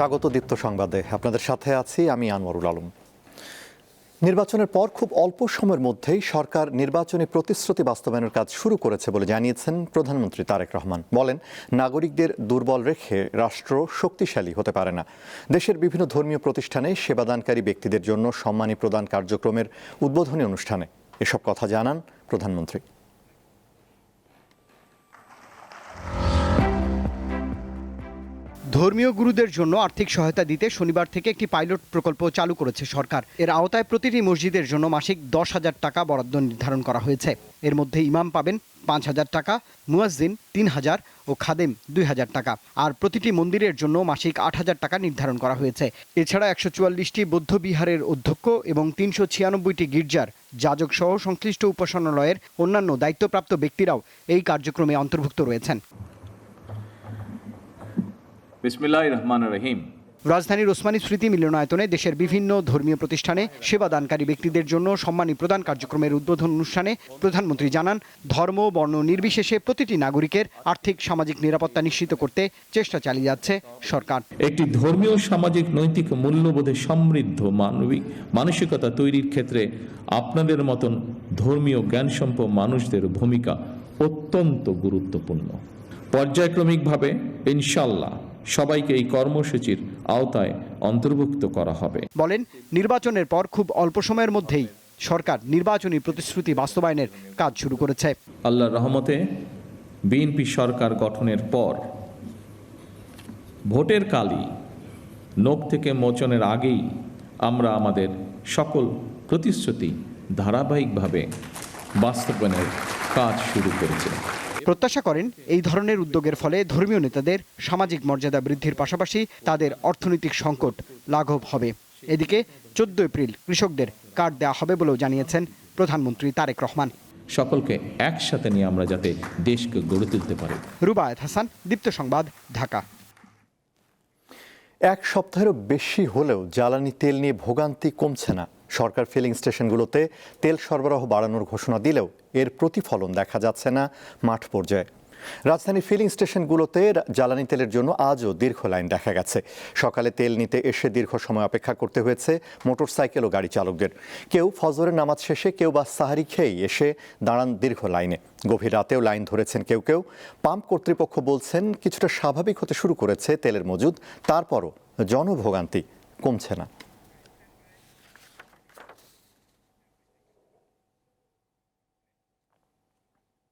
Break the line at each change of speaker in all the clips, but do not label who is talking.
স্বাগত দীপ্ত সংবাদে। আপনাদের সাথে আছি আমি আনোয়ারুল আলম। নির্বাচনের পর খুব অল্প সময়ের মধ্যেই সরকার নির্বাচনী প্রতিশ্রুতি বাস্তবায়নের কাজ শুরু করেছে বলে জানিয়েছেন প্রধানমন্ত্রী তারেক রহমান। বলেন, নাগরিকদের দুর্বল রেখে রাষ্ট্র শক্তিশালী হতে পারে না। দেশের বিভিন্ন ধর্মীয় প্রতিষ্ঠানে সেবাদানকারী ব্যক্তিদের জন্য সম্মানী প্রদান কার্যক্রমের উদ্বোধনী অনুষ্ঠানে এসব কথা জানান প্রধানমন্ত্রী।
ধর্মীয় গুরুদের জন্য আর্থিক সহায়তা দিতে শনিবার থেকে একটি পাইলট প্রকল্প চালু করেছে সরকার। এর আওতায় প্রতিটি মসজিদের জন্য মাসিক 10,000 টাকা বরাদ্দ নির্ধারণ করা হয়েছে। এর মধ্যে ইমাম পাবেন 5,000 টাকা, মুয়াজ্জিন 3,000 ও খাদেম 2,000 টাকা। আর প্রতিটি মন্দিরের জন্য মাসিক 8,000 টাকা নির্ধারণ করা হয়েছে। এছাড়া 144টি বৌদ্ধ বিহারের অধ্যক্ষ এবং 396টি গির্জার যাজক সহ সংশ্লিষ্ট উপাসনালয়ের অন্যান্য দায়িত্বপ্রাপ্ত ব্যক্তিরাও এই কার্যক্রমে অন্তর্ভুক্ত রয়েছেন।
বিসমিল্লাহিররহমানিররহিম।
রাজধানীর ওসমানী স্মৃতি মিলনায়তনে দেশের বিভিন্ন ধর্মীয় প্রতিষ্ঠানে সেবাদানকারী ব্যক্তিদের জন্য সম্মানী প্রদান কার্যক্রমের উদ্বোধন অনুষ্ঠানে প্রধানমন্ত্রী জানান, ধর্ম বর্ণ নির্বিশেষে প্রতিটি নাগরিকের আর্থিক সামাজিক নিরাপত্তা নিশ্চিত করতে চেষ্টা চালিয়ে যাচ্ছে সরকার।
একটি ধর্মীয় সামাজিক নৈতিক মূল্যবোধে সমৃদ্ধ মানবিক মানসিকতা তৈরির ক্ষেত্রে আপনাদের মতন ধর্মীয় জ্ঞানসম্পন্ন মানুষদের ভূমিকা অত্যন্ত গুরুত্বপূর্ণ। পর্যায়ক্রমিকভাবে ইনশাআল্লাহ সবাইকে এই কর্মসূচির আওতায় অন্তর্ভুক্ত করা হবে।
বলেন, নির্বাচনের পর খুব অল্প সময়ের মধ্যেই সরকার নির্বাচনী প্রতিশ্রুতি বাস্তবায়নের কাজ শুরু করেছে।
আল্লাহর রহমতে বিএনপি সরকার গঠনের পর ভোটের কালই নখ থেকে মোচনের আগেই আমরা আমাদের সকল প্রতিশ্রুতি ধারাবাহিকভাবে বাস্তবায়নের কাজ শুরু করেছি।
প্রত্যাশা করেন, এই ধরনের উদ্যোগের ফলে ধর্মীয় নেতাদের সামাজিক মর্যাদা বৃদ্ধির পাশাপাশি তাদের অর্থনৈতিক সংকট লাঘব হবে। এদিকে 14 এপ্রিল কৃষকদের কার্ড দেওয়া হবে বলেও জানিয়েছেন প্রধানমন্ত্রী তারেক রহমান।
সকলকে একসাথে নিয়ে আমরা যাতে দেশকে গড়ে তুলতে পারি।
রুবায়েত হাসান, দীপ্ত সংবাদ, ঢাকা।
এক সপ্তাহেরও বেশি হলেও জ্বালানি তেল নিয়ে ভোগান্তি কমছে না। সরকার ফিলিং স্টেশনগুলোতে তেল সরবরাহ বাড়ানোর ঘোষণা দিলেও এর প্রতিফলন দেখা যাচ্ছে না মাঠ পর্যায়ে। রাজধানীর ফিলিং স্টেশনগুলোতে জ্বালানি তেলের জন্য আজও দীর্ঘ লাইন দেখা গেছে। সকালে তেল নিতে এসে দীর্ঘ সময় অপেক্ষা করতে হয়েছে মোটরসাইকেল ও গাড়ি চালকদের। কেউ ফজরের নামাজ শেষে, কেউ বা সাহারি খেয়েই এসে দাঁড়ান দীর্ঘ লাইনে। গভীর রাতেও লাইন ধরেছেন কেউ কেউ। পাম্প কর্তৃপক্ষ বলছেন কিছুটা স্বাভাবিক হতে শুরু করেছে তেলের মজুদ, তারপরও জনভোগান্তি কমছে না।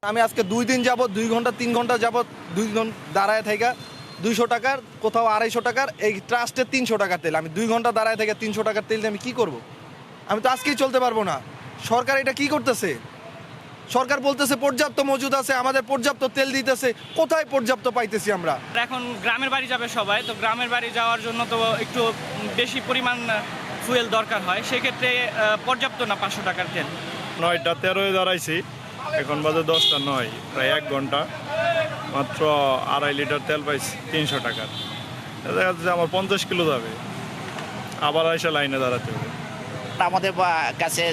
আমি আজকে 2 দিন যাবত 2 ঘন্টা 3 ঘন্টা যাবত 2 ঘন্টা দাঁড়ায় থেকে 200 টাকার, কোথাও 250 টাকার, এই ট্রাস্টে 300 টাকার তেল। আমি 2 ঘন্টা দাঁড়ায় থেকে 300 টাকার তেল দিয়ে আমি কি করব? আমি তো আজকেই চলতে পারবো না। সরকার এটা কি করতেছে? সরকার বলতেছে পর্যাপ্ত মজুদ আছে, আমাদের পর্যাপ্ত তেল দিতেছে। কোথায় পর্যাপ্ত পাইতেছি আমরা?
এখন গ্রামের বাড়ি যাবে সবাই, তো গ্রামের বাড়ি যাওয়ার জন্য তো একটু বেশি পরিমাণ ফুয়েল দরকার হয়। সেক্ষেত্রে পর্যাপ্ত না 500 টাকার তেল।
9টা 13 দাঁড়াইছি, এখন বাজে 10টা 9, প্রায় 1 ঘন্টা, মাত্র 2.5 লিটার তেল পাইছি 300 টাকার। দেখা যাচ্ছে আমার 50 কিলো যাবে, আবার এসে লাইনে দাঁড়াতে হবে।
আমাদের কাছে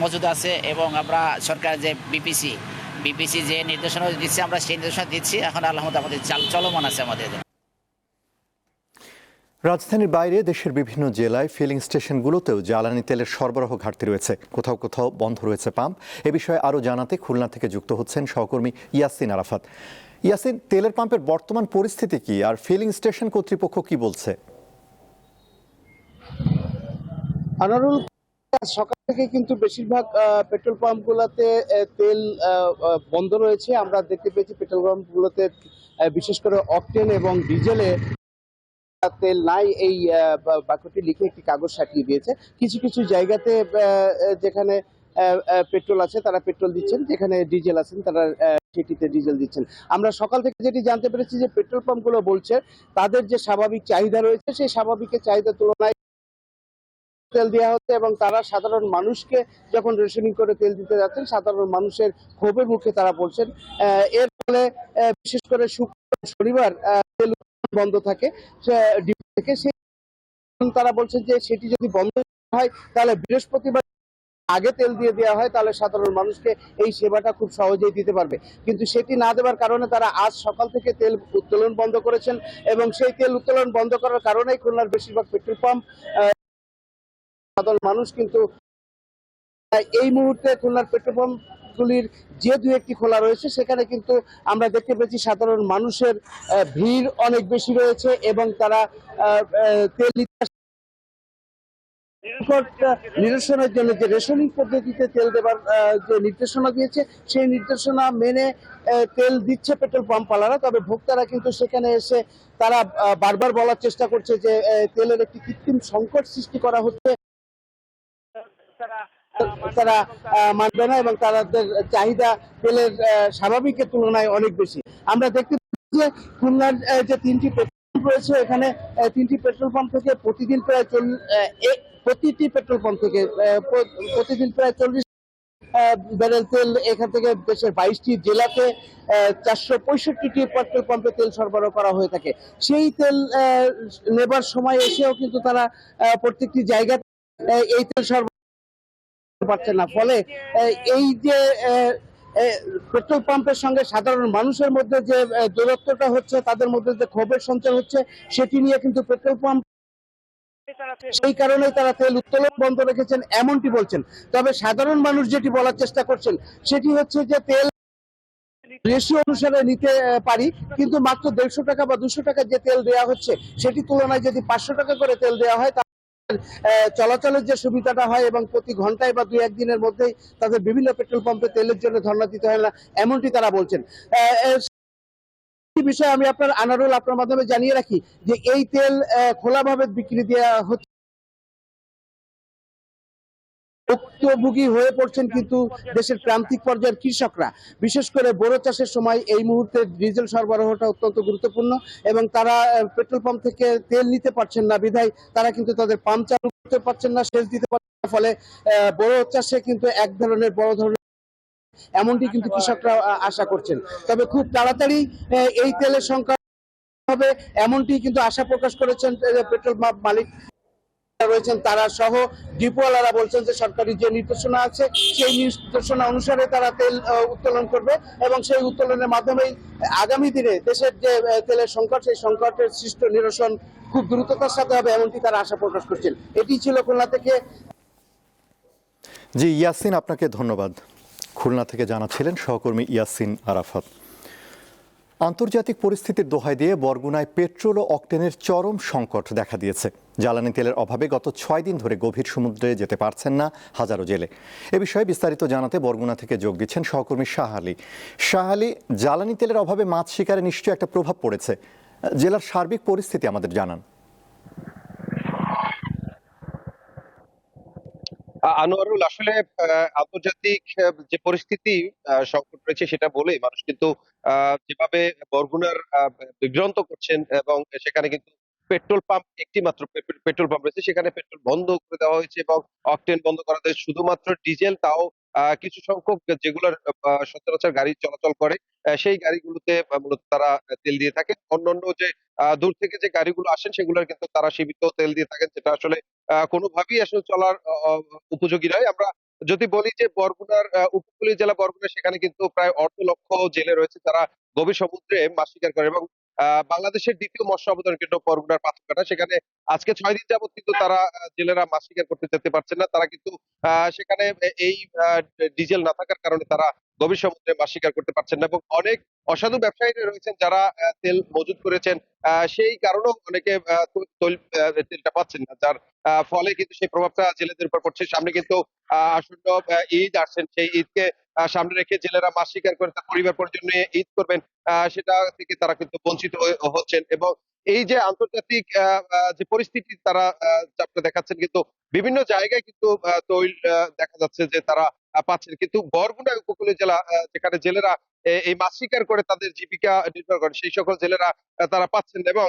মজুদ আছে এবং আমরা সরকার যে বিপিসি যে নির্দেশনা দিচ্ছে, আমরা সেই নির্দেশনা দিচ্ছি। এখন আলহামদুলিল্লাহ আমাদের চলমান আছে আমাদের।
রাজধানীর বাইরে দেশের বিভিন্ন জেলায় ফিলিং স্টেশনগুলোতেও জ্বালানি তেলের সরবরাহ ঘাটতি রয়েছে। কোথাও কোথাও বন্ধ রয়েছে পাম্প। এ বিষয়ে আরও জানাতে খুলনা থেকে যুক্ত হচ্ছেন সহকর্মী ইয়াসিন আরাফাত। ইয়াসিন, তেলের পাম্পের বর্তমান পরিস্থিতি কি, আর ফিলিং স্টেশন কর্তৃপক্ষ কি বলছে?
আনারুল, সকাল থেকে কিন্তু বেশিরভাগ পেট্রোল পাম্পগুলোতে তেল বন্ধ রয়েছে। আমরা দেখতে পেয়েছি পেট্রোল পাম্পগুলোতে বিশেষ করে অকটেন এবং ডিজেলে তেল নাই, এই বাক্যটি লিখে একটি কাগজ সাটিয়ে দিয়েছে। কিছু কিছু জায়গাতে যেখানে পেট্রোল আছে তারা পেট্রোল দিচ্ছেন, যেখানে ডিজেল আছেন তারা সেটিতে ডিজেল দিচ্ছেন। আমরা সকাল থেকে যেটি জানতে পেরেছি যে পেট্রোল পাম্পগুলো বলছে তাদের যে স্বাভাবিক চাহিদা রয়েছে সেই স্বাভাবিক চাহিদার তুলনায় তেল দেওয়া হচ্ছে, এবং তারা সাধারণ মানুষকে যখন রেশনিং করে তেল দিতে যাচ্ছেন সাধারণ মানুষের ক্ষোভের মুখে তারা বলছেন। এর ফলে বিশেষ করে শুক্রবার শনিবার তেল বন্ধ থাকে ডিপো থেকে। তারা বলছেন যে সেটি যদি বন্ধ হয় তাহলে বৃহস্পতিবার আগে তেল দিয়ে দেওয়া হয় তাহলে সাধারণ মানুষকে এই সেবাটা খুব সহজেই দিতে পারবে, কিন্তু সেটি না দেওয়ার কারণে তারা আজ সকাল থেকে তেল উত্তোলন বন্ধ করেছেন এবং সেই তেল উত্তোলন বন্ধ করার কারণেই খুলনার বেশিরভাগ পেট্রোল পাম্প সাধারণ মানুষ কিন্তু এই মুহূর্তে খুলনার পেট্রোল পাম্পগুলির যে দু একটি খোলা রয়েছে সেখানে কিন্তু আমরা দেখতে পেয়েছি সাধারণ মানুষের ভিড় অনেক বেশি রয়েছে এবং তারা তেল সংকট নিরসনের জন্য যে রেশনিং পদ্ধতিতে তেল দেবার যে নির্দেশনা দিয়েছে সেই নির্দেশনা মেনে তেল দিচ্ছে পেট্রোল পাম্পওয়ালারা, তবে ভোক্তারা কিন্তু সেখানে এসে তারা বারবার বলার চেষ্টা করছে যে তেলের একটি কৃত্রিম সংকট সৃষ্টি করা হচ্ছে, তারা মানবে না এবং তাদের চাহিদা তেলের স্বাভাবিকের তুলনায় অনেক বেশি। আমরা দেখতে পাচ্ছি যে খুলনার যে তিনটি পেট্রোল পাম্প রয়েছে এখানে তিনটি পেট্রোল পাম্প থেকে প্রতিদিন প্রায় প্রতিটি পেট্রোল পাম্প থেকে প্রতিদিন প্রায় 40 ব্যারেল তেল এখান থেকে দেশের 22টি জেলাতে 465টি পেট্রোল পাম্পে তেল সরবরাহ করা হয়ে থাকে। সেই তেল নেবার সময় এসেও কিন্তু তারা প্রত্যেকটি জায়গাতে এই তেল সরবরাহ পাচ্ছে না, ফলে এই যে পেট্রোল পাম্পের সঙ্গে সাধারণ মানুষের মধ্যে যে দূরত্বটা হচ্ছে, তাদের মধ্যে যে ক্ষোভের সঞ্চার হচ্ছে, সেটি নিয়ে কিন্তু পেট্রোল পাম্প সেই কারণে তারা তেল উত্তোলন বন্ধ রেখেছেন এমনটি বলছেন। তবে সাধারণ মানুষ যেটি বলার চেষ্টা করছেন সেটি হচ্ছে যে তেল রেশিও অনুসারে নিতে পারি, কিন্তু মাত্র 150 টাকা বা 200 টাকা যে তেল দেওয়া হচ্ছে সেটি তুলনায় যদি 500 টাকা করে তেল দেওয়া হয় চলাচলের যে সুবিধাটা হয় এবং প্রতি ঘন্টায় বা 2-1 দিনের মধ্যেই তাদের বিভিন্ন পেট্রোল পাম্পে তেলের জন্য ধর্ণা দিতে হয় না, এমনটি তারা বলছেন। বিষয়ে আমি আনারুল আপনার মাধ্যমে জানিয়ে রাখি যে এই তেল খোলাভাবে বিক্রি দেওয়া হচ্ছে, ভুক্তভোগী হয়ে পড়ছেন কিন্তু দেশের প্রান্তিক পর্যায়ের কৃষকরা। বিশেষ করে বোরো চাষের সময় এই মুহূর্তে ডিজেল সরবরাহটা অত্যন্ত গুরুত্বপূর্ণ এবং তারা পেট্রোল পাম্প থেকে তেল নিতে পারছেন না বিধায় তারা কিন্তু তাদের পাম্প চালু করতে পারছেন না, সেচ দিতে পারছেন না, ফলে বোরো চাষে কিন্তু এক ধরনের বড় ধরনের এমনটি কিন্তু কৃষকরা আশা করছেন। তবে খুব তাড়াতাড়ি এই তেলের সংখ্যা হবে এমনটি কিন্তু আশা প্রকাশ করেছেন পেট্রোল পাম্প মালিক রয়েছেন তারা সহ ডিপোওয়ালারা। বলছেন যে সরকারি যে নির্দেশনা আছে সেই নির্দেশনা অনুসারে তারা তেল উত্তোলন করবে এবং সেই উত্তোলনের মাধ্যমেই আগামী দিনে দেশের যে তেলের সংকট সেই সংকটের সৃষ্ট নিরসন খুব দ্রুততার সাথে হবে এমনটি তারা আশা প্রকাশ করছেন। এটি ছিল খুলনা থেকে।
জি ইয়াসিন, আপনাকে ধন্যবাদ। খুলনা থেকে জানাচ্ছিলেন সহকর্মী ইয়াসিন আরাফাত। আন্তর্জাতিক পরিস্থিতির দোহাই দিয়ে বরগুনায় পেট্রোল ও অকটেনের চরম সংকট দেখা দিয়েছে। জ্বালানি তেলের অভাবে গত 6 দিন ধরে গভীর সমুদ্রে যেতে পারছেন না হাজারো জেলে। এ বিষয়ে বিস্তারিত জানাতে বরগুনা থেকে যোগ দিচ্ছেন সহকর্মী শাহ আলী। শাহ আলী, জ্বালানি তেলের অভাবে মাছ শিকারে নিশ্চয়ই একটা প্রভাব পড়েছে, জেলার সার্বিক পরিস্থিতি আমাদের জানান।
আনোয়ারুল, আসলে আন্তর্জাতিক যে পরিস্থিতি সংকট রয়েছে সেটা বলেই মানুষ কিন্তু যেভাবে বরগুনার বিভ্রান্ত করছেন এবং সেখানে কিন্তু পেট্রোল পাম্প একটি মাত্র পেট্রোল পাম্প রয়েছে, সেখানে পেট্রোল বন্ধ করে দেওয়া হয়েছে এবং অকটেন বন্ধ করা হয়েছে, শুধুমাত্র ডিজেল, তাও কিছু সংখ্যক যেগুলোর সচরাচর গাড়ি চলাচল করে সেই গাড়িগুলোতে মূলত তারা তেল দিয়ে থাকে। অন্যান্য যে দূর থেকে যে গাড়িগুলো আসেন সেগুলোর কিন্তু তারা সীমিত তেল দিয়ে থাকেন, যেটা আসলে কোনোভাবেই আসলে চলার উপযোগী নয়। আমরা যদি বলি যে বরগুনার উপকূলীয় জেলা বরগুনা, সেখানে কিন্তু প্রায় 1.5 লক্ষ জেলে রয়েছে যারা গভীর সমুদ্রে মাছ শিকার করে এবং বাংলাদেশের দ্বিতীয় মৎস্য আবাদন কেন্দ্র বরগুনার পাথরঘাটা, সেখানে আজকে 6 দিন যাবত কিন্তু তারা জেলেরা মাছ শিকার করতে যেতে পারছেন না। তারা কিন্তু সেখানে এই ডিজেল না থাকার কারণে তারা গভীর সমুদ্রে মাছ শিকার করতে পারছেন না এবং অনেক অসাধু ব্যবসায়ীরা রয়েছেন যারা তেল মজুত করেছেন, সেই কারণেও অনেকে তেলটা পাচ্ছেন না, যার ফলে কিন্তু সেই প্রভাবটা জেলেদের উপর পড়ছে। সামনে কিন্তু আসন্ন ঈদ আসছেন, সেই ঈদকে সামনে রেখে জেলেরা মাছ শিকার করে তার পরিবার পরিজন নিয়ে ঈদ করবেন, সেটা থেকে তারা কিন্তু বঞ্চিত হচ্ছেন এবং এই যে আন্তর্জাতিক যে পরিস্থিতি তারা চাপটা দেখাচ্ছেন, কিন্তু বিভিন্ন জায়গায় কিন্তু তৈল দেখা যাচ্ছে যে তারা পাচ্ছেন, কিন্তু বরগুনা উপকূলীয় জেলা যেখানে জেলেরা এই মাছ শিকার করে তাদের জীবিকা নির্ভর করেন, সেই সকল জেলেরা তারা পাচ্ছেন না। এবং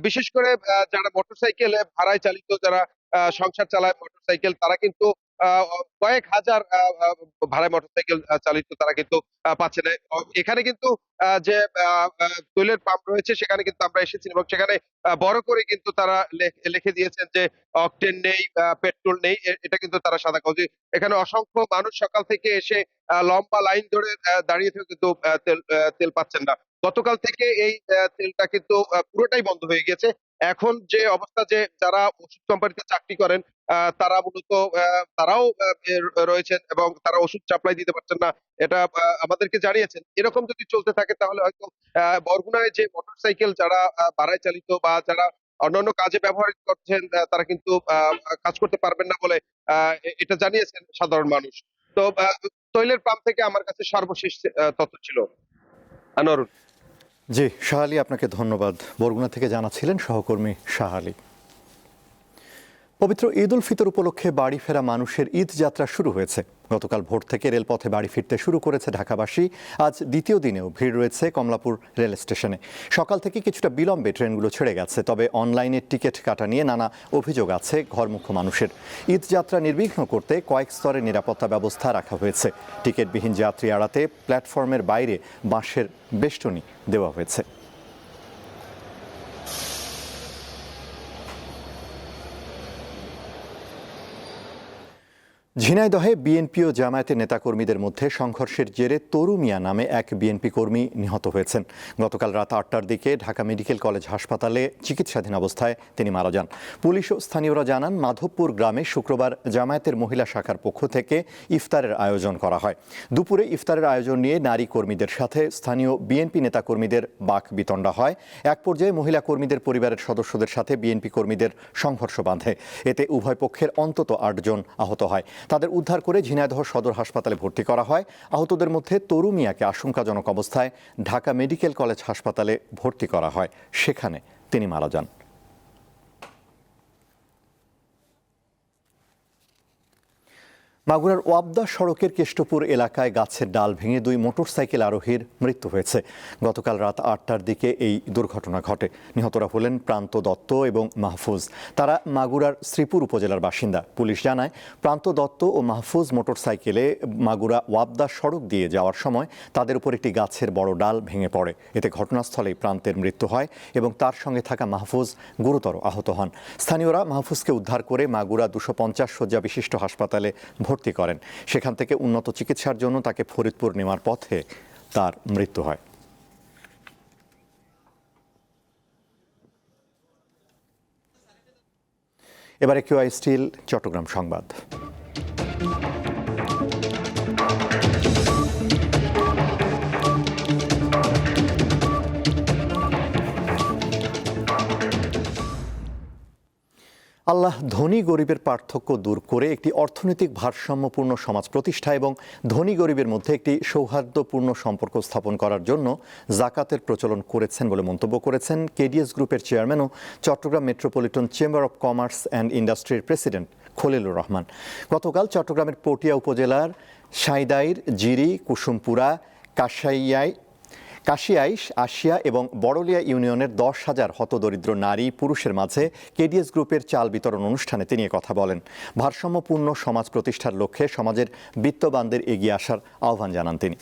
বিশেষ করে যারা মোটরসাইকেল ভাড়ায় চালিত, যারা সংসার চালায় মোটরসাইকেল, তারা কিন্তু কয়েক হাজার ভাড়া মোটরসাইকেল চালিত তারা কিন্তু পাচ্ছে না। এখানে কিন্তু যে তৈলের পাম্প রয়েছে সেখানে কিন্তু আমরা এসেছি এবং সেখানে বড় করে কিন্তু তারা লিখে দিয়েছেন যে অকটেন নেই, পেট্রোল নেই। এটা কিন্তু তারা সাদা কাগজে। এখানে অসংখ্য মানুষ সকাল থেকে এসে লম্বা লাইন ধরে দাঁড়িয়ে থেকে কিন্তু তেল পাচ্ছেন না। গতকাল থেকে এই তেলটা কিন্তু পুরোটাই বন্ধ হয়ে গিয়েছে। এখন যে অবস্থা, যে যারা ওষুধ কোম্পানিতে চাকরি করেন তারা মূলত তারাও রয়েছেন এবং তারা ওষুধ সাপ্লাই দিতে পারছেন না। এটা আমাদেরকে জানিয়েছেন। এরকম যদি চলতে থাকে তাহলে হয়তো বরগুনায় যে মোটরসাইকেল যারা ভাড়ায় চালিত বা যারা অন্যান্য কাজে ব্যবহার করছেন তারা কিন্তু কাজ করতে পারবেন না বলে এটা জানিয়েছেন সাধারণ মানুষ। তো তৈলের পাম্প থেকে আমার কাছে সর্বশেষ তথ্য ছিল। আনোয়ারুল।
জি, শাহ আলী, আপনাকে ধন্যবাদ। বরগুনা থেকে জানাচ্ছিলেন সহকর্মী শাহ আলী। পবিত্র ঈদ উল ফিতর উপলক্ষে বাড়ি ফেরা মানুষের ঈদ যাত্রা শুরু হয়েছে। গতকাল ভোর থেকে রেলপথে বাড়ি ফিরতে শুরু করেছে ঢাকাবাসী। আজ দ্বিতীয় দিনেও ভিড় রয়েছে কমলাপুর রেল স্টেশনে। সকাল থেকে কিছুটা বিলম্বে ট্রেনগুলো ছেড়ে গেছে, তবে অনলাইনে টিকিট কাটা নিয়ে নানা অভিযোগ আছে ঘরমুখো মানুষের। ঈদ যাত্রা নির্বিঘ্ন করতে কয়েক স্তরের নিরাপত্তা ব্যবস্থা রাখা হয়েছে। টিকিটবিহীন যাত্রী এড়াতে প্ল্যাটফর্মের বাইরে বাঁশের বেষ্টনী দেওয়া হয়েছে। ঝিনাইদহে বিএনপি ও জামায়াতের নেতাকর্মীদের মধ্যে সংঘর্ষের জেরে তরু মিয়া নামে এক বিএনপি কর্মী নিহত হয়েছেন। গতকাল রাত ৮টার দিকে ঢাকা মেডিকেল কলেজ হাসপাতালে চিকিৎসাধীন অবস্থায় তিনি মারা যান। পুলিশ ও স্থানীয়রা জানান, মাধবপুর গ্রামে শুক্রবার জামায়াতের মহিলা শাখার পক্ষ থেকে ইফতারের আয়োজন করা হয়। দুপুরে ইফতারের আয়োজন নিয়ে নারী কর্মীদের সাথে স্থানীয় বিএনপি নেতাকর্মীদের বাকবিতণ্ডা হয়। এক পর্যায়ে মহিলা কর্মীদের পরিবারের সদস্যদের সাথে বিএনপি কর্মীদের সংঘর্ষ বাঁধে। এতে উভয় পক্ষের অন্তত ৮ জন আহত হয়। তাদের উদ্ধার করে ঝিনাইদহ সদর হাসপাতালে ভর্তি করা হয়। আহতদের মধ্যে তরু মিয়াকে আশঙ্কাজনক অবস্থায় ঢাকা মেডিকেল কলেজ হাসপাতালে ভর্তি করা হয়। সেখানে তিনি মারা যান। মাগুরার ওয়াবদা সড়কের কেষ্টপুর এলাকায় গাছের ডাল ভেঙে 2 মোটরসাইকেল আরোহীর মৃত্যু হয়েছে। গতকাল রাত ৮টার দিকে এই দুর্ঘটনা ঘটে। নিহতরা হলেন প্রান্ত দত্ত এবং মাহফুজ। তারা মাগুরার শ্রীপুর উপজেলার বাসিন্দা। পুলিশ জানায়, প্রান্ত দত্ত ও মাহফুজ মোটরসাইকেলে মাগুরা ওয়াবদা সড়ক দিয়ে যাওয়ার সময় তাদের উপর একটি গাছের বড় ডাল ভেঙে পড়ে। এতে ঘটনাস্থলেই প্রান্তের মৃত্যু হয় এবং তার সঙ্গে থাকা মাহফুজ গুরুতর আহত হন। স্থানীয়রা মাহফুজকে উদ্ধার করে মাগুরা 250 শয্যা বিশিষ্ট হাসপাতালে ভর্তি করেন। সেখান থেকে উন্নত চিকিৎসার জন্য তাকে ফরিদপুর নেওয়ার পথে তার মৃত্যু হয়। এবারে QI স্টিল চট্টগ্রাম সংবাদ। আল্লাহ ধনী গরিবের পার্থক্য দূর করে একটি অর্থনৈতিক ভারসাম্যপূর্ণ সমাজ প্রতিষ্ঠা এবং ধনী গরিবের মধ্যে একটি সৌহার্দ্যপূর্ণ সম্পর্ক স্থাপন করার জন্য জাকাতের প্রচলন করেছেন বলে মন্তব্য করেছেন কেডিএস গ্রুপের চেয়ারম্যান ও Chittagong metropolitan chamber of commerce and ইন্ডাস্ট্রির প্রেসিডেন্ট খলিলুর রহমান। গতকাল চট্টগ্রামের পটিয়া উপজেলার সাইদাইর, জিরি, কুসুমপুরা, কাশিয়াইশ, আশিয়া এবং বড়লিয়া ইউনিয়নের 10,000 হতদরিদ্র নারী পুরুষের মাঝে কেডিএস গ্রুপের চাল বিতরণ অনুষ্ঠানে তিনি কথা বলেন। ভারসাম্যপূর্ণ সমাজ প্রতিষ্ঠার লক্ষ্যে সমাজের বিত্তবানদের এগিয়ে আসার আহ্বান জানান তিনি।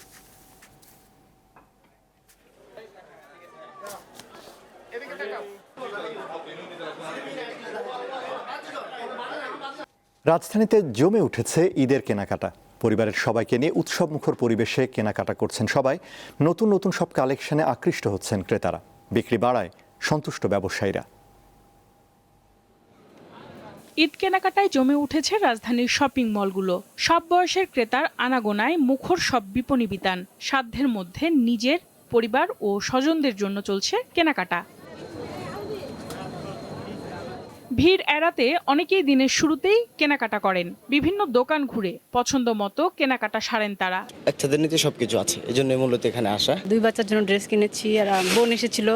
রাজধানীতে জমে উঠেছে ঈদের কেনাকাটা। পরিবারের সবাইকে নিয়ে উৎসবমুখর পরিবেশে কেনাকাটা করছেন সবাই। নতুন নতুন সব কালেকশনে আকৃষ্ট হচ্ছেন ক্রেতারা। বিক্রি বাড়ায় সন্তুষ্ট ব্যবসায়ীরা।
ঈদ কেনাকাটায় জমে উঠেছে রাজধানীর শপিং মলগুলো। সব বয়সের ক্রেতার আনাগোনায় মুখর সব বিপণী বিতান। সাধ্যের মধ্যে নিজের, পরিবার ও স্বজনদের জন্য চলছে কেনাকাটা। ভিড় এড়াতে অনেকেই দিনের শুরুতেই কেনাকাটা করেন। বিভিন্ন দোকান ঘুরে পছন্দ মতো কেনাকাটা সারেন তারা।
বাচ্চাদের নিতে সবকিছু আছে, এই জন্য মূলত এখানে আসা।
2 বাচ্চার জন্য ড্রেস কিনেছি, আর বোন এসেছিল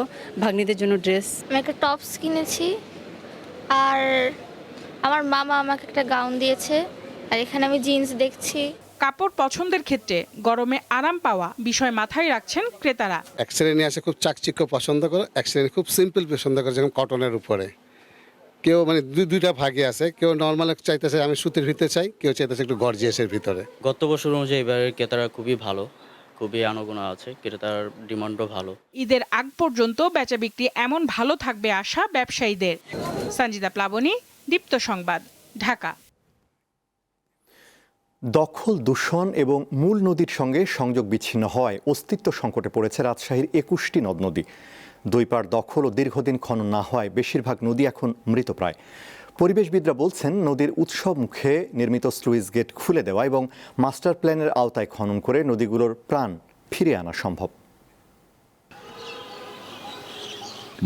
ভাগ্নিদের জন্য ড্রেস।
আমি একটা টপস কিনেছি, আর আমার মামা আমাকে একটা গাউন দিয়েছে, আর এখানে আমি জিন্স দেখছি।
কাপড় পছন্দের ক্ষেত্রে গরমে আরাম পাওয়া বিষয় মাথায় রাখছেন ক্রেতারা।
এক শ্রেণী আসে খুব চাকচিক্য পছন্দ করে, এক শ্রেণী খুব সিম্পল পছন্দ করে, যেমন কটনের উপরে। কেউ মানে দুইটা ভাগে আছে, কেউ নর্মাল চাইতেছে আমি সুতির ভিতরে চাই, কেউ চাইতেছে একটু গর্জিয়াসের ভিতরে।
গত বছর অনুযায়ী এবারের ক্রেতারা খুবই ভালো, খুবই আনাগোনা আছে, ক্রেতার ডিমান্ডও ভালো।
ঈদের আগ পর্যন্ত বেচা বিক্রি এমন ভালো থাকবে আশা ব্যবসায়ীদের। সঞ্জিদা প্লাবনী, দীপ্ত সংবাদ, ঢাকা।
দখল, দূষণ এবং মূল নদীর সঙ্গে সংযোগ বিচ্ছিন্ন হওয়ায় অস্তিত্ব সংকটে পড়েছে রাজশাহীর 21টি নদ নদী। দুই পাড় দখল ও দীর্ঘদিন খনন না হওয়ায় বেশিরভাগ নদী এখন মৃতপ্রায়। পরিবেশবিদরা বলছেন, নদীর উৎস মুখে নির্মিত স্লুইস গেট খুলে দেওয়া এবং মাস্টার প্ল্যানের আওতায় খনন করে নদীগুলোর প্রাণ ফিরিয়ে আনা সম্ভব।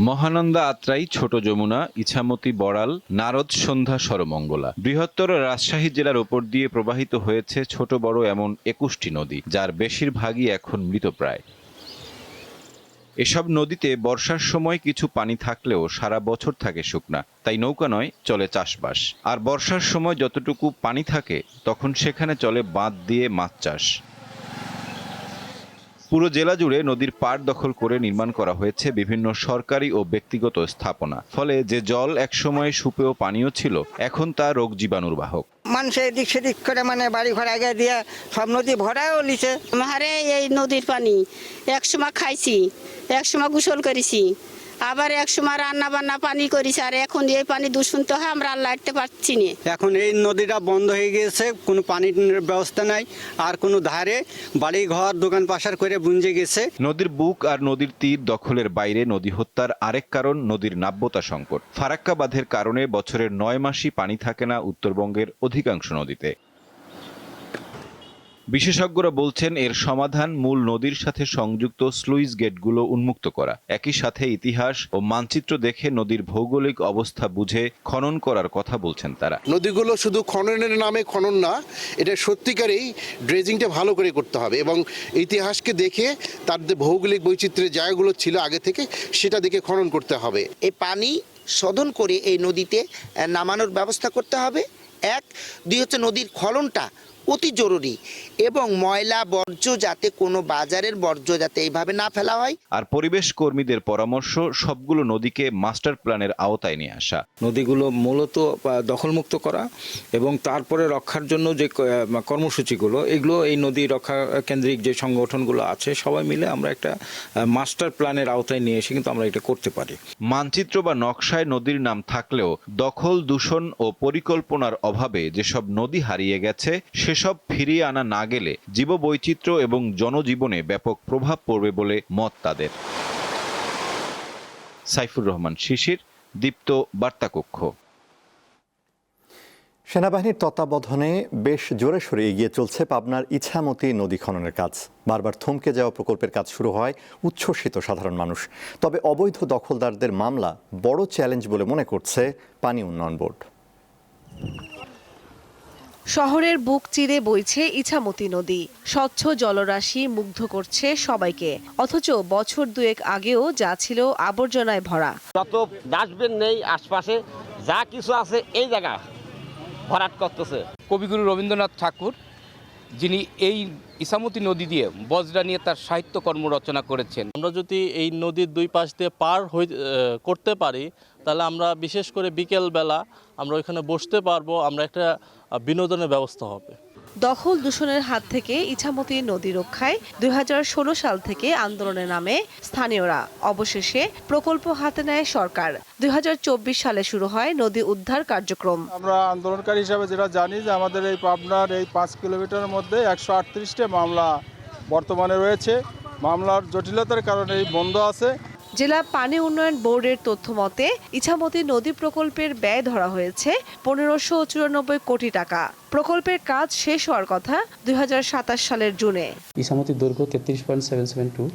মহানন্দা, আত্রাই, ছোট যমুনা, ইছামতি, বড়াল, নারদ, সন্ধ্যা, সরমঙ্গলা, বৃহত্তর রাজশাহী জেলার উপর দিয়ে প্রবাহিত হয়েছে ছোট বড় এমন 21টি নদী, যার বেশিরভাগই এখন মৃতপ্রায়। এসব নদীতে বর্ষার সময় কিছু পানি থাকলেও সারা বছর থাকে শুকনা, তাই নৌকা নয়, চলে চাষবাস। আর বর্ষার সময় যতটুকু পানি থাকে তখন সেখানে চলে বাঁধ দিয়ে মাছ চাষ। পুরো জেলা জুড়ে নদীর পাড় দখল করে নির্মাণ করা হয়েছে বিভিন্ন সরকারি ও ব্যক্তিগত স্থাপনা। ফলে যে জল একসময় সুপেয় পানীয় ছিল, এখন তা রোগ জীবাণুর বাহক।
মানুষ এদিক সেদিক করে মানে বাড়ি ঘর আগে দিয়ে সব নদী ভরাও লিছে।
মারে এই নদীর পানি একসময় খাইছি, একসময় গোসল করেছি, আবার একসময় রান্না বান্না পানি করেছি, আর এখন এই পানি দূষণ তো হয়, আমরা লাইতে পারছি না।
এখন এই নদীটা বন্ধ হয়ে গেছে, কোনো পানির ব্যবস্থা নাই, আর কোনো ধারে বাড়ি ঘর দোকান পাশার করে বুঞ্জে গেছে।
নদীর বুক আর নদীর তীর দখলের বাইরে নদী হত্যার আরেক কারণ নদীর নাব্যতা সংকট। ফারাক্কা বাঁধের কারণে বছরের 9 মাসই পানি থাকে না উত্তরবঙ্গের অধিকাংশ নদীতে। বিশেষজ্ঞরা বলছেন, এর সমাধান মূল নদীর সাথে সংযুক্ত স্লুইস গেটগুলো উন্মুক্ত করা। একই সাথে ইতিহাস ও মানচিত্র দেখে নদীর ভৌগোলিক অবস্থা বুঝে খনন করার কথা বলছেন তারা।
নদীগুলো শুধু খননের নামে খনন না, এটা সত্যিকারেই ড্রেজিংটা ভালো করে করতে হবে এবং ইতিহাসকে দেখে তার যে ভৌগোলিক বৈচিত্র্যের জায়গাগুলো ছিল আগে থেকে সেটা দেখে খনন করতে হবে।
এই পানি শোধন করে এই নদীতে নামানোর ব্যবস্থা করতে হবে। 1, 2 হচ্ছে নদীর খননটা অতি জরুরি এবং ময়লা বর্জ্য যাতে কোনো বাজারের বর্জ্য যাতে এইভাবে না ফেলা হয়।
আর পরিবেশ কর্মীদের পরামর্শ, সবগুলো নদীকে মাস্টার প্ল্যানের আওতায় নিয়ে আসা।
নদীগুলো মূলত দখলমুক্ত করা এবং তারপরে রক্ষার জন্য যে কর্মসূচিগুলো, এগুলো এই নদী রক্ষা কেন্দ্রিক যে সংগঠনগুলো আছে সবাই মিলে আমরা একটা মাস্টার প্ল্যানের আওতায় নিয়ে এসে কিন্তু আমরা এটা করতে পারি।
মানচিত্র বা নকশায় নদীর নাম থাকলেও দখল, দূষণ ও পরিকল্পনার অভাবে যেসব নদী হারিয়ে গেছে সেসব ফিরিয়ে আনা না গেলে জীববৈচিত্র্য এবং জনজীবনে ব্যাপক প্রভাব পড়বে বলে মত তাদের। সাইফুর রহমান শিশির, দীপ্ত বার্তাকক্ষ।
সেনাবাহিনীর তত্ত্বাবধানে বেশ জোরে সোরে এগিয়ে চলছে পাবনার ইছামতি নদী খননের কাজ। বারবার থমকে যাওয়া প্রকল্পের কাজ শুরু হয় উচ্ছ্বসিত সাধারণ মানুষ। তবে অবৈধ দখলদারদের মামলা বড় চ্যালেঞ্জ বলে মনে করছে পানি উন্নয়ন বোর্ড।
শহরের বুক চিরে বইছে ইছামতি নদী। স্বচ্ছ জলরাশি মুগ্ধ করছে সবাইকে, অথচ বছর দুয়েক আগেও যা ছিল আবর্জনায় ভরা।
যত ডাস্টবিন নেই আশপাশে, যা কিছু আছে এই জায়গা ভরাট করতেছে।
কবিগুরু রবীন্দ্রনাথ ঠাকুর, যিনি এই ইছামতি নদী দিয়ে বজরা নিয়ে তার সাহিত্য কর্ম রচনা করেছেন।
আমরা যদি এই নদীর দুই পাশ দিয়ে পার করতে পারি, তাহলে আমরা বিশেষ করে বিকেল বেলা আমরা ওইখানে বসতে পারবো, আমরা একটা বিনোদনের ব্যবস্থা হবে।
দখল দূষণের হাত থেকে ইছামতি নদী রক্ষায় 2016 সাল থেকে আন্দোলনে নামে স্থানীয়রা। অবশেষে প্রকল্প হাতে নেয় সরকার। 2024 সালে শুরু হয় নদী উদ্ধার কার্যক্রম।
আমরা আন্দোলনকারী হিসাবে যেটা জানি যে আমাদের এই পাবনার এই 5 কিলোমিটারের মধ্যে 138টা মামলা বর্তমানে রয়েছে। মামলার জটিলতার কারণে এই বন্ধ আছে।
জেলা পানি উন্নয়ন বোর্ডের তথ্য মতে ইছামতি নদী প্রকল্পের ব্যয় ধরা হয়েছে 1594 কোটি টাকা। প্রকল্পের কাজ শেষ হওয়ার কথা 2027 সালের জুনে।
ইছামতির দৈর্ঘ্য 33.772।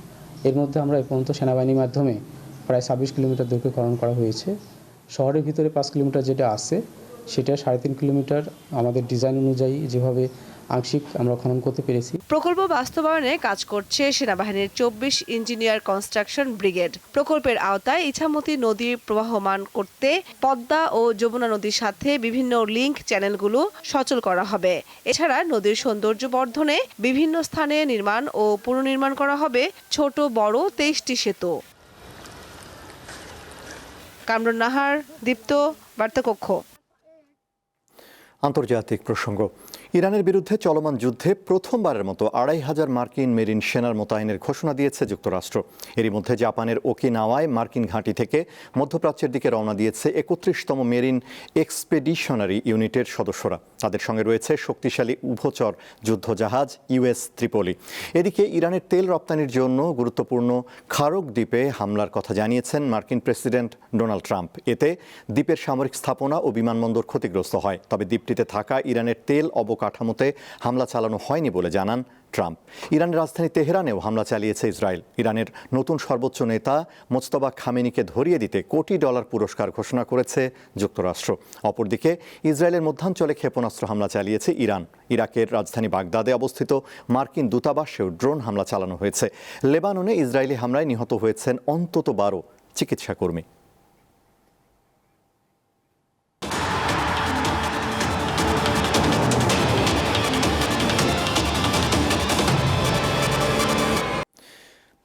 এর মধ্যে আমরা এ পর্যন্ত সেনাবাহিনীর মাধ্যমে প্রায় 26 কিলোমিটার দৈর্ঘ্য খনন করা হয়েছে। শহরের ভিতরে 5 কিলোমিটার যেটা আছে সেটা 3.5 কিলোমিটার আমাদের ডিজাইন অনুযায়ী যেভাবে আংশিক আমরা খনন করতে পেরেছি।
প্রকল্প বাস্তবায়নে কাজ করছে সেনাবাহিনীর 24 ইঞ্জিনিয়ার কনস্ট্রাকশন ব্রিগেড। প্রকল্পের আওতায় ইছামতি নদী প্রবাহমান করতে পদ্মা ও যমুনা নদীর সাথে বিভিন্ন লিংক চ্যানেলগুলো সচল করা হবে। এছাড়া নদীর সৌন্দর্য বর্ধনে বিভিন্ন স্থানে নির্মাণ ও পুনর্নির্মাণ করা হবে ছোট বড় 23টি সেতু। কামরুন নাহার, দীপ্ত, বার্তাকক্ষ।
আন্তর্জাতিক প্রসঙ্গ। ইরানের বিরুদ্ধে চলমান যুদ্ধে প্রথমবারের মতো ২৫০০ মার্কিন মেরিন সেনার মোতায়েনের ঘোষণা দিয়েছে যুক্তরাষ্ট্র। এরই মধ্যে জাপানের ওকিনাওয়ায় মার্কিন ঘাঁটি থেকে মধ্যপ্রাচ্যের দিকে রওনা দিয়েছে ৩১তম মেরিন এক্সপেডিশনারি ইউনিটের সদস্যরা। তাদের সঙ্গে রয়েছে শক্তিশালী উভচর যুদ্ধজাহাজ ইউএস ত্রিপলি। এদিকে ইরানের তেল রপ্তানির জন্য গুরুত্বপূর্ণ খারক দ্বীপে হামলার কথা জানিয়েছেন মার্কিন প্রেসিডেন্ট ডোনাল্ড ট্রাম্প। এতে দ্বীপের সামরিক স্থাপনা ও বিমানবন্দর ক্ষতিগ্রস্ত হয়। তবে দ্বীপটিতে থাকা ইরানের তেল অবকাঠামোতে হামলা চালানো হয়নি বলে জানান ট্রাম্প। ইরানের রাজধানী তেহরানেও হামলা চালিয়েছে ইসরায়েল। ইরানের নতুন সর্বোচ্চ নেতা মোজতবা খামেনিকে ধরিয়ে দিতে কোটি ডলার পুরস্কার ঘোষণা করেছে যুক্তরাষ্ট্র। অপরদিকে ইসরায়েলের মধ্যাঞ্চলে ক্ষেপণাস্ত্র হামলা চালিয়েছে ইরান। ইরাকের রাজধানী বাগদাদে অবস্থিত মার্কিন দূতাবাসেও ড্রোন হামলা চালানো হয়েছে। লেবাননে ইসরায়েলি হামলায় নিহত হয়েছেন অন্তত ১২ চিকিৎসাকর্মী।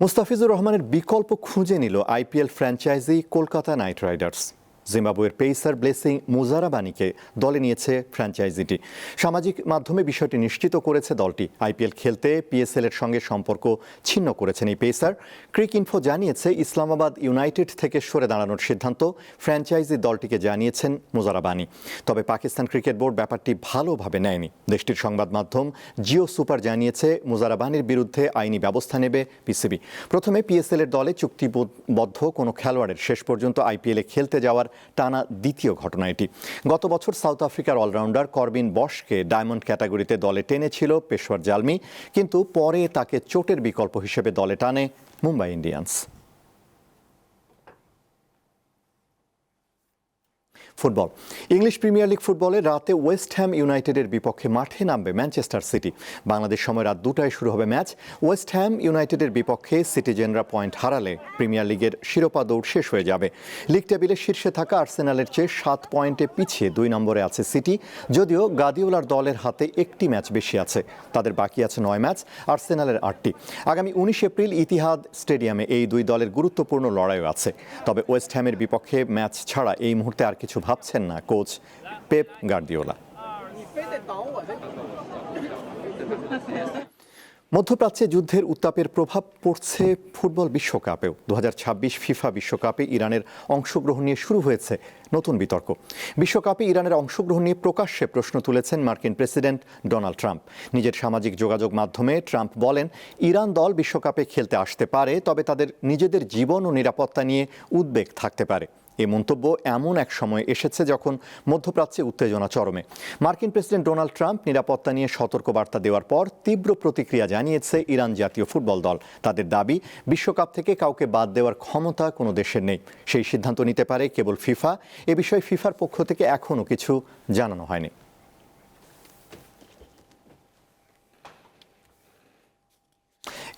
মুস্তাফিজুর রহমানের বিকল্প খুঁজে নিল IPL franchise Kolkata night Riders. জিম্বাবুয়ের পেসার ব্লেসিং মুজারাবানিকে দলে নিয়েছে ফ্র্যাঞ্চাইজিটি। সামাজিক মাধ্যমে বিষয়টি নিশ্চিত করেছে দলটি। আইপিএল খেলতে পিএসএল এর সঙ্গে সম্পর্ক ছিন্ন করেছেন এই পেসার। ক্রিক ইনফো জানিয়েছে ইসলামাবাদ ইউনাইটেড থেকে সরে দাঁড়ানোর সিদ্ধান্ত ফ্র্যাঞ্চাইজি দলটিকে জানিয়েছেন মুজারাবানি। তবে পাকিস্তান ক্রিকেট বোর্ড ব্যাপারটি ভালোভাবে নেয়নি। দেশটির সংবাদ মাধ্যম জিও সুপার জানিয়েছে মুজারাবানির বিরুদ্ধে আইনি ব্যবস্থা নেবে পিসিবি। প্রথমে পিএসএল এর দলে চুক্তিবদ্ধ কোনো খেলোয়াড়ের শেষ পর্যন্ত আইপিএলে খেলতে যাওয়ার টানা দ্বিতীয় ঘটনা এটি। গত বছর সাউথ আফ্রিকার অলরাউন্ডার করবিন বশকে ডায়মন্ড ক্যাটাগরিতে দলে টেনেছিল পেশোয়ার জালমি, কিন্তু পরে তাকে চোটের বিকল্প হিসেবে দলে টানে Mumbai Indians. Football. English premier league ফুটবলে রাতে ওয়েস্ট হ্যাম ইউনাইটেডের বিপক্ষে মাঠে নামবে ম্যানচেস্টার সিটি। বাংলাদেশ সময় রাত 2টায় শুরু হবে ম্যাচ। ওয়েস্ট হ্যাম ইউনাইটেডের বিপক্ষে সিটিজেনরা পয়েন্ট হারালে প্রিমিয়ার লিগের শিরোপা দৌড় শেষ হয়ে যাবে। লিগ টেবিলের শীর্ষে থাকা আর্সেনালের চেয়ে 7 পয়েন্টে পিছিয়ে 2 নম্বরে আছে সিটি। যদিও গাদিওলার দলের হাতে একটি ম্যাচ বেশি আছে, তাদের বাকি আছে 9 ম্যাচ, আর্সেনালের 8টি। আগামী 19 এপ্রিল ইতিহাদ স্টেডিয়ামে এই দুই দলের গুরুত্বপূর্ণ লড়াইও আছে। তবে ওয়েস্ট হ্যামের বিপক্ষে ম্যাচ ছাড়া এই মুহূর্তে আর কিছু ভাবছেন না কোচ পেপ গার্দিওলা। মধ্যপ্রাচ্যে যুদ্ধের উত্তাপের প্রভাব পড়ছে ফুটবল বিশ্বকাপেও। 2026 ফিফা বিশ্বকাপে ইরানের অংশগ্রহণ নিয়ে শুরু হয়েছে নতুন বিতর্ক। বিশ্বকাপে ইরানের অংশগ্রহণ নিয়ে প্রকাশ্যে প্রশ্ন তুলেছেন মার্কিন প্রেসিডেন্ট ডোনাল্ড ট্রাম্প। নিজের সামাজিক যোগাযোগ মাধ্যমে ট্রাম্প বলেন, ইরান দল বিশ্বকাপে খেলতে আসতে পারে, তবে তাদের নিজেদের জীবন ও নিরাপত্তা নিয়ে উদ্বেগ থাকতে পারে। এই মন্তব্য এমন এক সময় এসেছে যখন মধ্যপ্রাচ্যে উত্তেজনা চরমে। মার্কিন প্রেসিডেন্ট ডোনাল্ড ট্রাম্প নিরাপত্তা নিয়ে সতর্কবার্তা দেওয়ার পর তীব্র প্রতিক্রিয়া জানিয়েছে ইরান জাতীয় ফুটবল দল। তাদের দাবি, বিশ্বকাপ থেকে কাউকে বাদ দেওয়ার ক্ষমতা কোনো দেশের নেই, সেই সিদ্ধান্ত নিতে পারে কেবল ফিফা। এ বিষয়ে ফিফার পক্ষ থেকে এখনও কিছু জানানো হয়নি।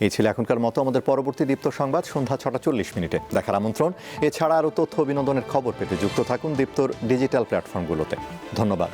এই ছিল এখনকার মতো। আমাদের পরবর্তী দীপ্ত সংবাদ সন্ধ্যা 6টা 40 মিনিটে দেখার আমন্ত্রণ। এছাড়া আরও তথ্য বিনোদনের খবর পেতে যুক্ত থাকুন দীপ্তর ডিজিটাল প্ল্যাটফর্মগুলোতে। ধন্যবাদ।